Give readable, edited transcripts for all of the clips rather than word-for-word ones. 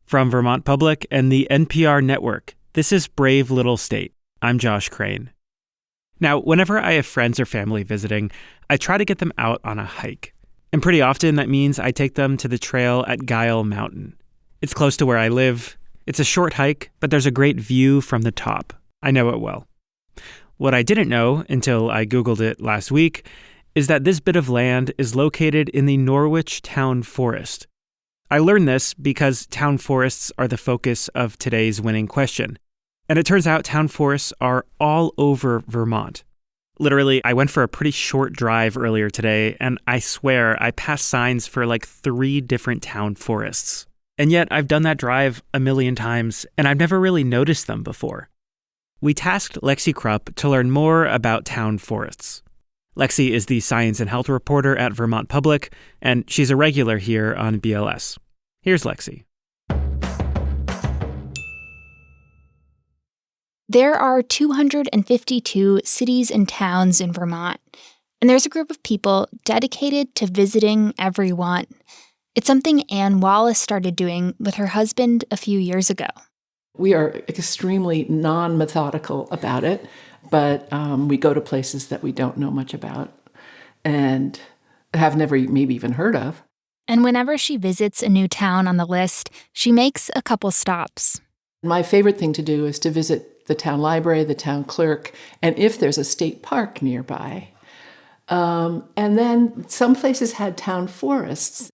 From Vermont Public and the NPR Network, this is Brave Little State. I'm Josh Crane. Now, whenever I have friends or family visiting, I try to get them out on a hike. And pretty often that means I take them to the trail at Guile Mountain. It's close to where I live. It's a short hike, but there's a great view from the top. I know it well. What I didn't know until I Googled it last week is that this bit of land is located in the Norwich Town Forest. I learned this because town forests are the focus of today's winning question. And it turns out town forests are all over Vermont. Literally, I went for a pretty short drive earlier today, and I swear I passed signs for like 3 different town forests. And yet I've done that drive a million times, and I've never really noticed them before. We tasked Lexi Krupp to learn more about town forests. Lexi is the science and health reporter at Vermont Public, and she's a regular here on BLS. Here's Lexi. There are 252 cities and towns in Vermont, and there's a group of people dedicated to visiting every one. It's something Anne Wallace started doing with her husband a few years ago. We are extremely non-methodical about it. But we go to places that we don't know much about and have never maybe even heard of. And whenever she visits a new town on the list, she makes a couple stops. My favorite thing to do is to visit the town library, the town clerk, and if there's a state park nearby. And then some places had town forests.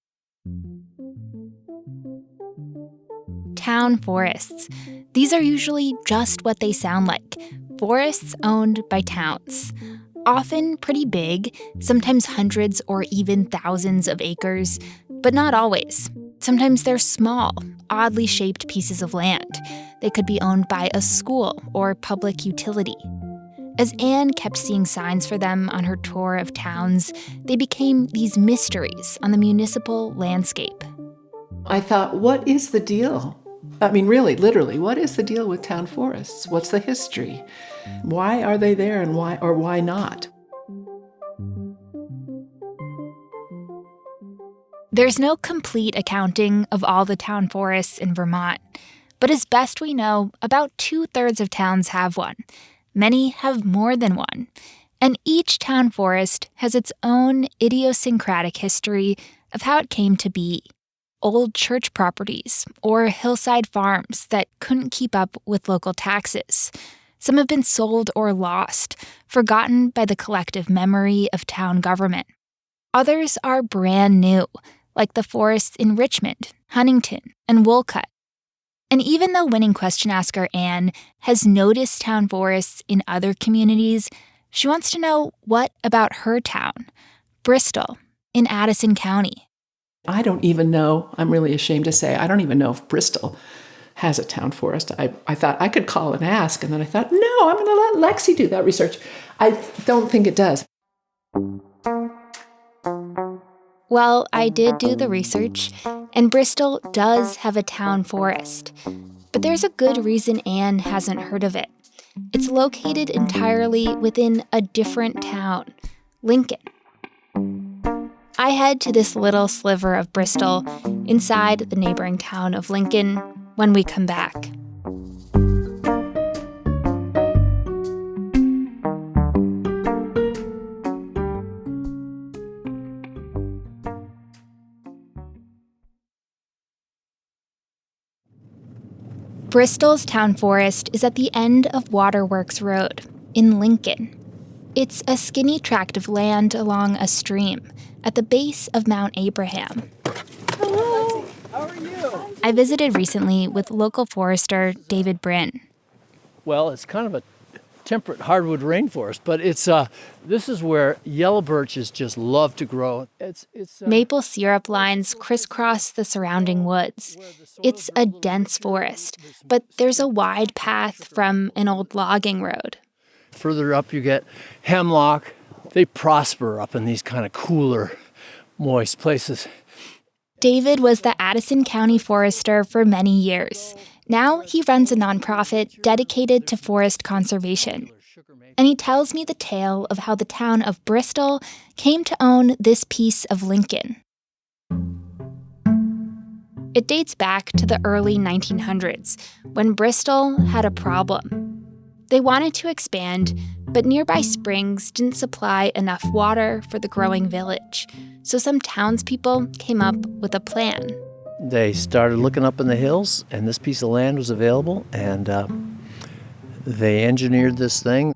Town forests. These are usually just what they sound like. Forests owned by towns, often pretty big, sometimes hundreds or even thousands of acres, but not always. Sometimes they're small, oddly shaped pieces of land. They could be owned by a school or public utility. As Anne kept seeing signs for them on her tour of towns, they became these mysteries on the municipal landscape. I thought, what is the deal? I mean, really, literally, what is the deal with town forests? What's the history? Why are they there and why not? There's no complete accounting of all the town forests in Vermont, but as best we know, about 2/3 of towns have one. Many have more than one. And each town forest has its own idiosyncratic history of how it came to be. Old church properties or hillside farms that couldn't keep up with local taxes. Some have been sold or lost, forgotten by the collective memory of town government. Others are brand new, like the forests in Richmond, Huntington, and Wolcott. And even though winning question asker Anne has noticed town forests in other communities, she wants to know what about her town, Bristol, in Addison County. I don't even know, I'm really ashamed to say, I don't even know if Bristol has a town forest. I thought I could call and ask, and then I thought, no, I'm going to let Lexi do that research. I don't think it does. Well, I did do the research, and Bristol does have a town forest. But there's a good reason Anne hasn't heard of it. It's located entirely within a different town, Lincoln. I head to this little sliver of Bristol inside the neighboring town of Lincoln when we come back. Bristol's town forest is at the end of Waterworks Road in Lincoln. It's a skinny tract of land along a stream at the base of Mount Abraham. Hello. How are you? I visited recently with local forester David Brynn. Well, it's kind of a temperate hardwood rainforest, but this is where yellow birches just love to grow. Maple syrup lines crisscross the surrounding woods. It's a dense forest, but there's a wide path from an old logging road. Further up you get hemlock. They prosper up in these kind of cooler, moist places. David was the Addison County forester for many years. Now he runs a nonprofit dedicated to forest conservation. And he tells me the tale of how the town of Bristol came to own this piece of Lincoln. It dates back to the early 1900s, when Bristol had a problem. They wanted to expand, but nearby springs didn't supply enough water for the growing village, so some townspeople came up with a plan. They started looking up in the hills, and this piece of land was available, and they engineered this thing.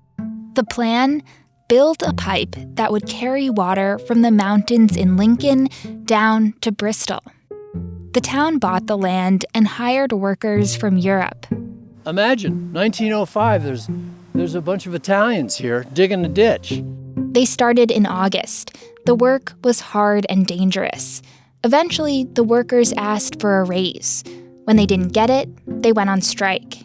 The plan? Build a pipe that would carry water from the mountains in Lincoln down to Bristol. The town bought the land and hired workers from Europe. Imagine, 1905, there's a bunch of Italians here digging a ditch. They started in August. The work was hard and dangerous. Eventually, the workers asked for a raise. When they didn't get it, they went on strike.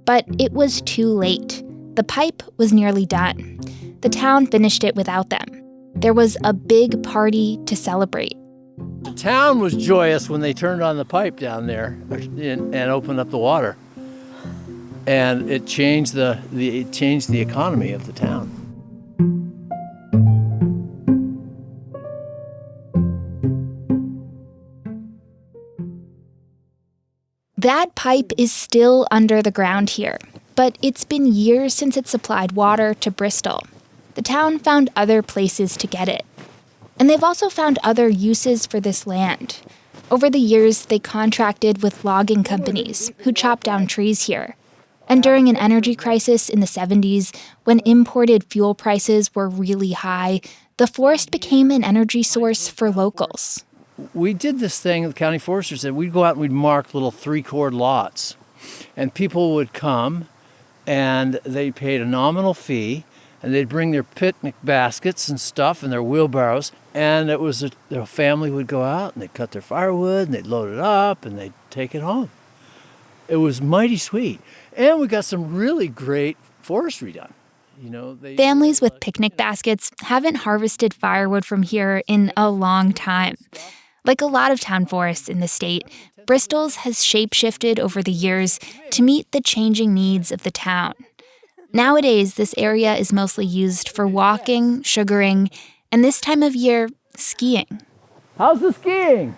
But it was too late. The pipe was nearly done. The town finished it without them. There was a big party to celebrate. The town was joyous when they turned on the pipe down there and opened up the water. And it changed the economy of the town. That pipe is still under the ground here, but it's been years since it supplied water to Bristol. The town found other places to get it. And they've also found other uses for this land. Over the years, they contracted with logging companies who chop down trees here. And during an energy crisis in the 70s, when imported fuel prices were really high, the forest became an energy source for locals. We did this thing, the county forester said, we'd go out and we'd mark little 3-cord lots. And people would come, and they paid a nominal fee, and they'd bring their picnic baskets and stuff and their wheelbarrows. And it was their family would go out, and they'd cut their firewood, and they'd load it up, and they'd take it home. It was mighty sweet. And we got some really great forestry done. Families with picnic baskets haven't harvested firewood from here in a long time. Like a lot of town forests in the state, Bristol's has shape-shifted over the years to meet the changing needs of the town. Nowadays, this area is mostly used for walking, sugaring, and this time of year, skiing. How's the skiing?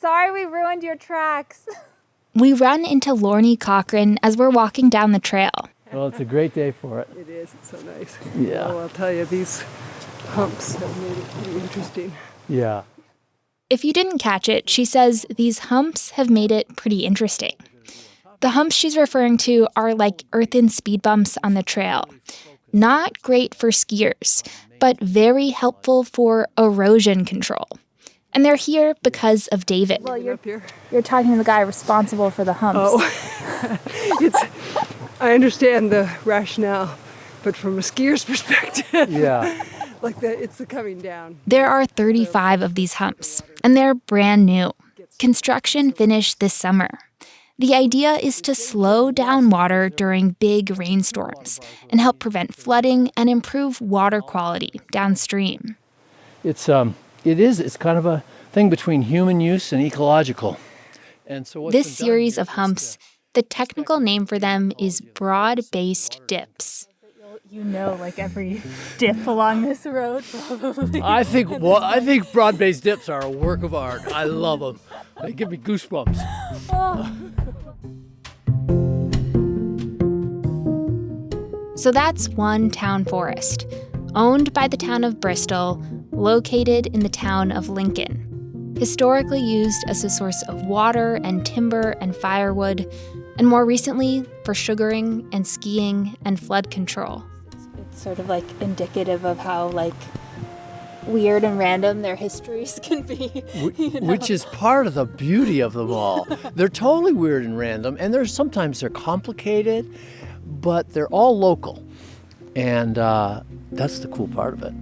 Sorry we ruined your tracks. We run into Lorne Cochran as we're walking down the trail. Well, it's a great day for it. It is. It's so nice. Yeah. Oh, I'll tell you, these humps have made it pretty interesting. Yeah. If you didn't catch it, she says these humps have made it pretty interesting. The humps she's referring to are like earthen speed bumps on the trail. Not great for skiers, but very helpful for erosion control. And they're here because of David. Well, you're talking to the guy responsible for the humps. Oh, I understand the rationale, but from a skier's perspective, Yeah. it's the coming down. There are 35 of these humps, and they're brand new. Construction finished this summer. The idea is to slow down water during big rainstorms and help prevent flooding and improve water quality downstream. It's kind of a thing between human use and ecological. And so This series of humps, the technical name for them is broad-based dips. Like every dip along this road, probably. I think broad-based dips are a work of art. I love them. They give me goosebumps. So that's one town forest, owned by the town of Bristol, located in the town of Lincoln, historically used as a source of water and timber and firewood, and more recently for sugaring and skiing and flood control. It's sort of like indicative of how weird and random their histories can be. Which is part of the beauty of them all. They're totally weird and random, and sometimes they're complicated, but they're all local. And that's the cool part of it.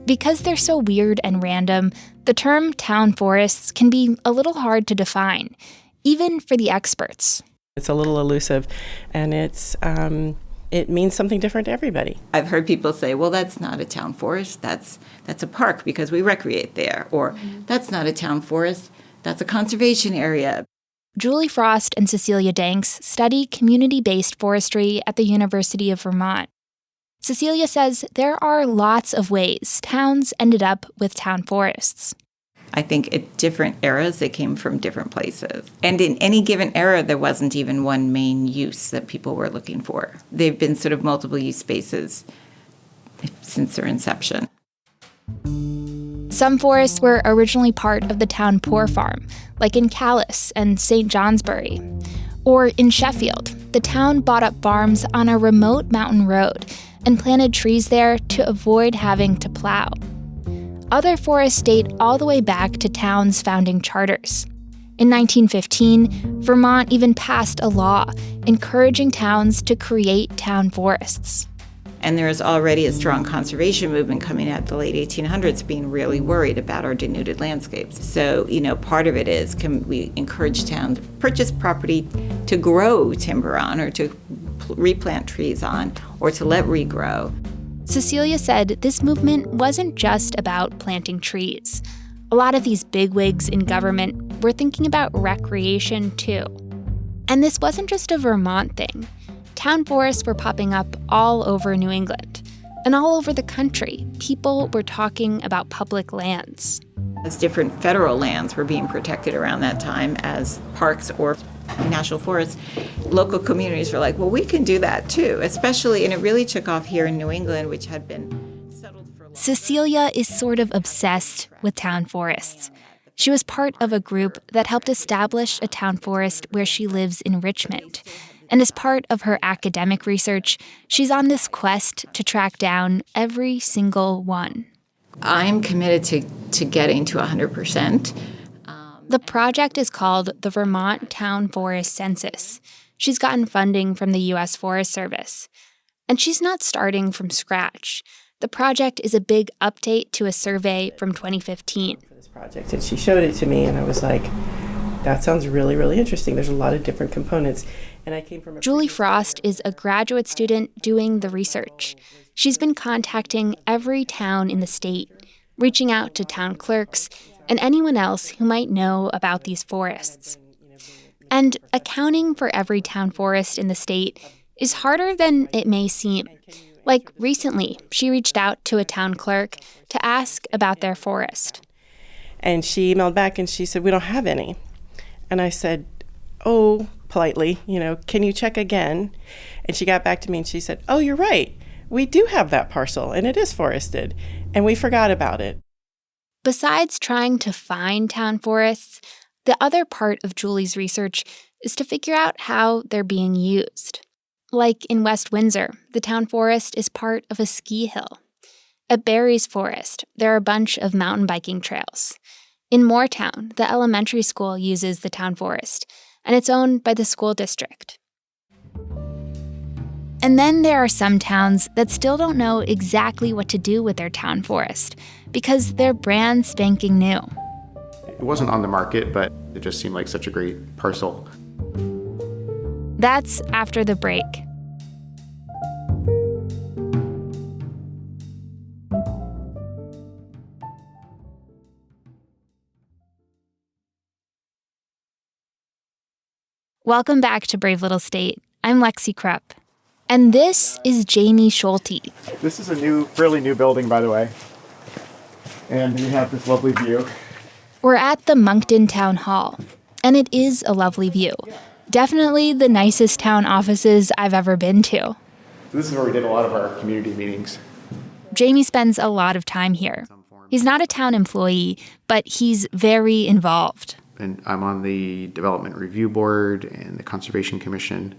Because they're so weird and random, the term town forests can be a little hard to define, even for the experts. It's a little elusive, and it means something different to everybody. I've heard people say, well, that's not a town forest, that's a park because we recreate there. Or that's not a town forest, that's a conservation area. Julie Frost and Cecilia Danks study community-based forestry at the University of Vermont. Cecilia says there are lots of ways towns ended up with town forests. I think at different eras, they came from different places. And in any given era, there wasn't even one main use that people were looking for. They've been sort of multiple use spaces since their inception. Some forests were originally part of the town Poor Farm, like in Callie and St. Johnsbury. Or in Sheffield, the town bought up farms on a remote mountain road and planted trees there to avoid having to plow. Other forests date all the way back to towns' founding charters. In 1915, Vermont even passed a law encouraging towns to create town forests. And there is already a strong conservation movement coming out the late 1800s being really worried about our denuded landscapes. So, part of it is, can we encourage towns to purchase property to grow timber on or to replant trees on or to let regrow? Cecilia said this movement wasn't just about planting trees. A lot of these bigwigs in government were thinking about recreation too. And this wasn't just a Vermont thing. Town forests were popping up all over New England. And all over the country, people were talking about public lands. As different federal lands were being protected around that time as parks or national forests, local communities were like, well, we can do that too, especially, and it really took off here in New England, which had been settled for a long time. Cecilia is sort of obsessed with town forests. She was part of a group that helped establish a town forest where she lives in Richmond. And as part of her academic research, she's on this quest to track down every single one. I'm committed to getting to 100%. The project is called the Vermont Town Forest Census. She's gotten funding from the U.S. Forest Service. And she's not starting from scratch. The project is a big update to a survey from 2015. For this project, and she showed it to me, and I was like, that sounds really, really interesting. There's a lot of different components. And I came from Julie Frost is a graduate student doing the research. She's been contacting every town in the state, reaching out to town clerks and anyone else who might know about these forests. And accounting for every town forest in the state is harder than it may seem. Like recently, she reached out to a town clerk to ask about their forest. And she emailed back and she said, we don't have any. And I said, oh, politely, can you check again? And she got back to me and she said, oh, you're right. We do have that parcel and it is forested. And we forgot about it. Besides trying to find town forests, the other part of Julie's research is to figure out how they're being used. Like in West Windsor, the town forest is part of a ski hill. At Barry's Forest, there are a bunch of mountain biking trails. In Moortown, the elementary school uses the town forest, and it's owned by the school district. And then there are some towns that still don't know exactly what to do with their town forest because they're brand spanking new. It wasn't on the market, but it just seemed like such a great parcel. That's after the break. Welcome back to Brave Little State. I'm Lexi Krupp. And this is Jamie Schulte. This is a fairly new building, by the way. And we have this lovely view. We're at the Moncton Town Hall, and it is a lovely view. Definitely the nicest town offices I've ever been to. This is where we did a lot of our community meetings. Jamie spends a lot of time here. He's not a town employee, but he's very involved. And I'm on the Development Review Board and the Conservation Commission,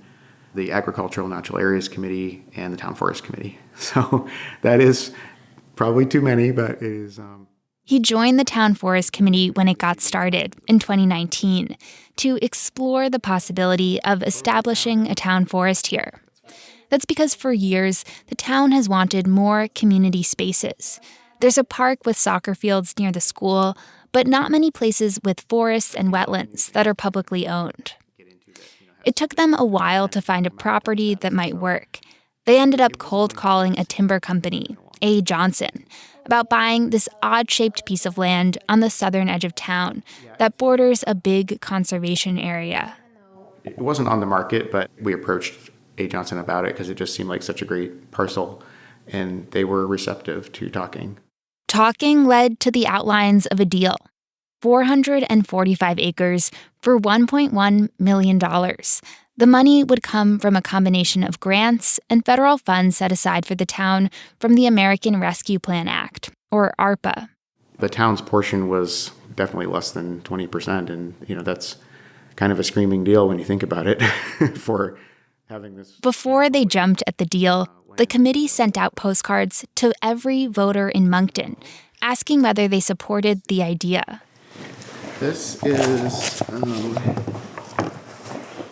the Agricultural Natural Areas Committee, and the Town Forest Committee. So that is probably too many, but it is... He joined the Town Forest Committee when it got started in 2019 to explore the possibility of establishing a town forest here. That's because for years, the town has wanted more community spaces. There's a park with soccer fields near the school, but not many places with forests and wetlands that are publicly owned. It took them a while to find a property that might work. They ended up cold calling a timber company, A. Johnson, about buying this odd-shaped piece of land on the southern edge of town that borders a big conservation area. It wasn't on the market, but we approached A. Johnson about it because it just seemed like such a great parcel. and they were receptive to talking. Talking led to the outlines of a deal. 445 acres for $1.1 million. The money would come from a combination of grants and federal funds set aside for the town from the American Rescue Plan Act, or ARPA. The town's portion was definitely less than 20%, and that's kind of a screaming deal when you think about it for having this. Before they jumped at the deal, the committee sent out postcards to every voter in Moncton, asking whether they supported the idea. This is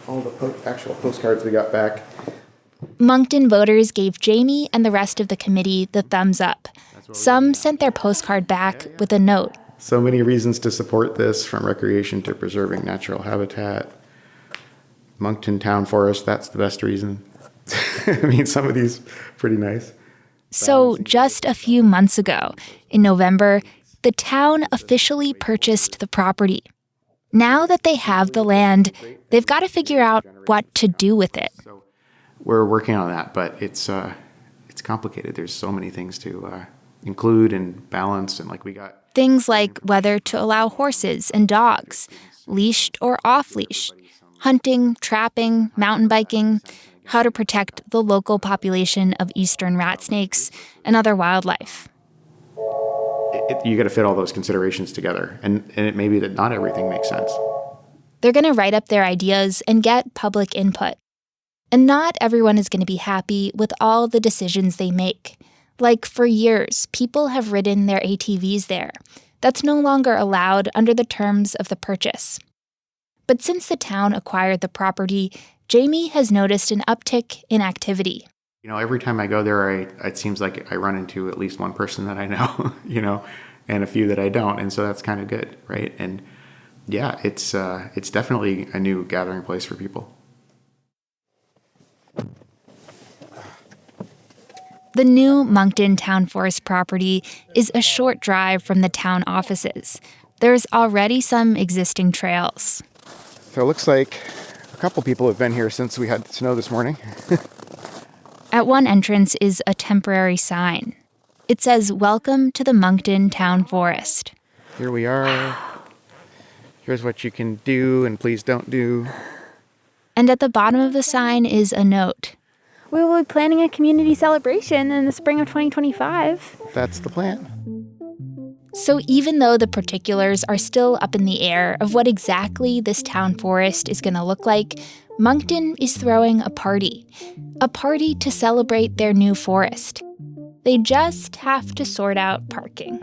all the actual postcards we got back. Moncton voters gave Jamie and the rest of the committee the thumbs up. Some sent their postcard back with a note. So many reasons to support this, from recreation to preserving natural habitat. Moncton Town Forest, that's the best reason. I mean, some of these pretty nice. So just a few months ago, in November, the town officially purchased the property. Now that they have the land, they've got to figure out what to do with it. We're working on that, but it's complicated. There's so many things to include and balance, and we got things like whether to allow horses and dogs, leashed or off-leash, hunting, trapping, mountain biking, how to protect the local population of eastern rat snakes and other wildlife. You got to fit all those considerations together, and it may be that not everything makes sense. They're going to write up their ideas and get public input. And not everyone is going to be happy with all the decisions they make. Like, for years, people have ridden their ATVs there. That's no longer allowed under the terms of the purchase. But since the town acquired the property, Jamie has noticed an uptick in activity. Every time I go there, it seems like I run into at least one person that I know, and a few that I don't. And so that's kind of good, right? And yeah, it's definitely a new gathering place for people. The new Moncton Town Forest property is a short drive from the town offices. There's already some existing trails. So it looks like a couple people have been here since we had snow this morning. At one entrance is a temporary sign. It says, "Welcome to the Moncton Town Forest." Here we are. Here's what you can do and please don't do. And at the bottom of the sign is a note. We will be planning a community celebration in the spring of 2025. That's the plan. So even though the particulars are still up in the air of what exactly this town forest is going to look like, Moncton is throwing a party to celebrate their new forest. They just have to sort out parking.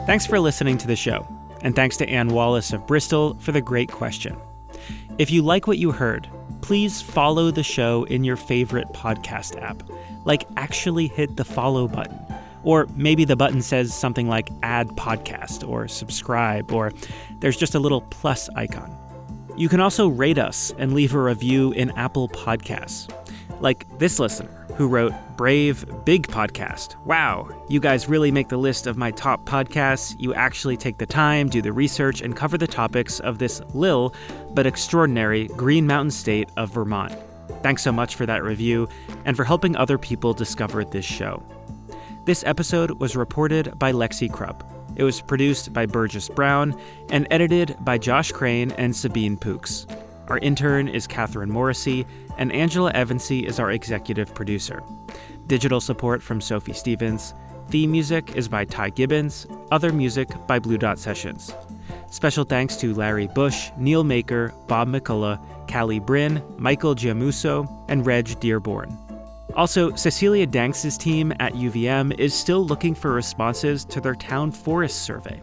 Thanks for listening to the show, and thanks to Anne Wallace of Bristol for the great question. If you like what you heard, please follow the show in your favorite podcast app. Actually hit the follow button. Or maybe the button says something like add podcast or subscribe, or there's just a little plus icon. You can also rate us and leave a review in Apple Podcasts. Like this listener who wrote, "Brave, big podcast. Wow, you guys really make the list of my top podcasts. You actually take the time, do the research, and cover the topics of this little but extraordinary Green Mountain state of Vermont. Thanks so much for that review and for helping other people discover this show." This episode was reported by Lexi Krupp. It was produced by Burgess Brown and edited by Josh Crane and Sabine Pooks. Our intern is Catherine Morrissey, and Angela Evansy is our executive producer. Digital support from Sophie Stevens. Theme music is by Ty Gibbons. Other music by Blue Dot Sessions. Special thanks to Larry Bush, Neal Maker, Bob McCullough, Callie Brynn, Michael Giammusso, and Reg Dearborn. Also, Cecilia Danks' team at UVM is still looking for responses to their town forest survey.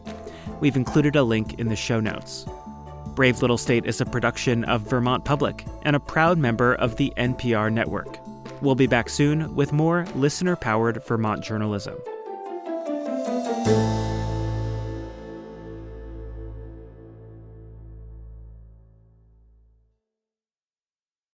We've included a link in the show notes. Brave Little State is a production of Vermont Public and a proud member of the NPR Network. We'll be back soon with more listener-powered Vermont journalism.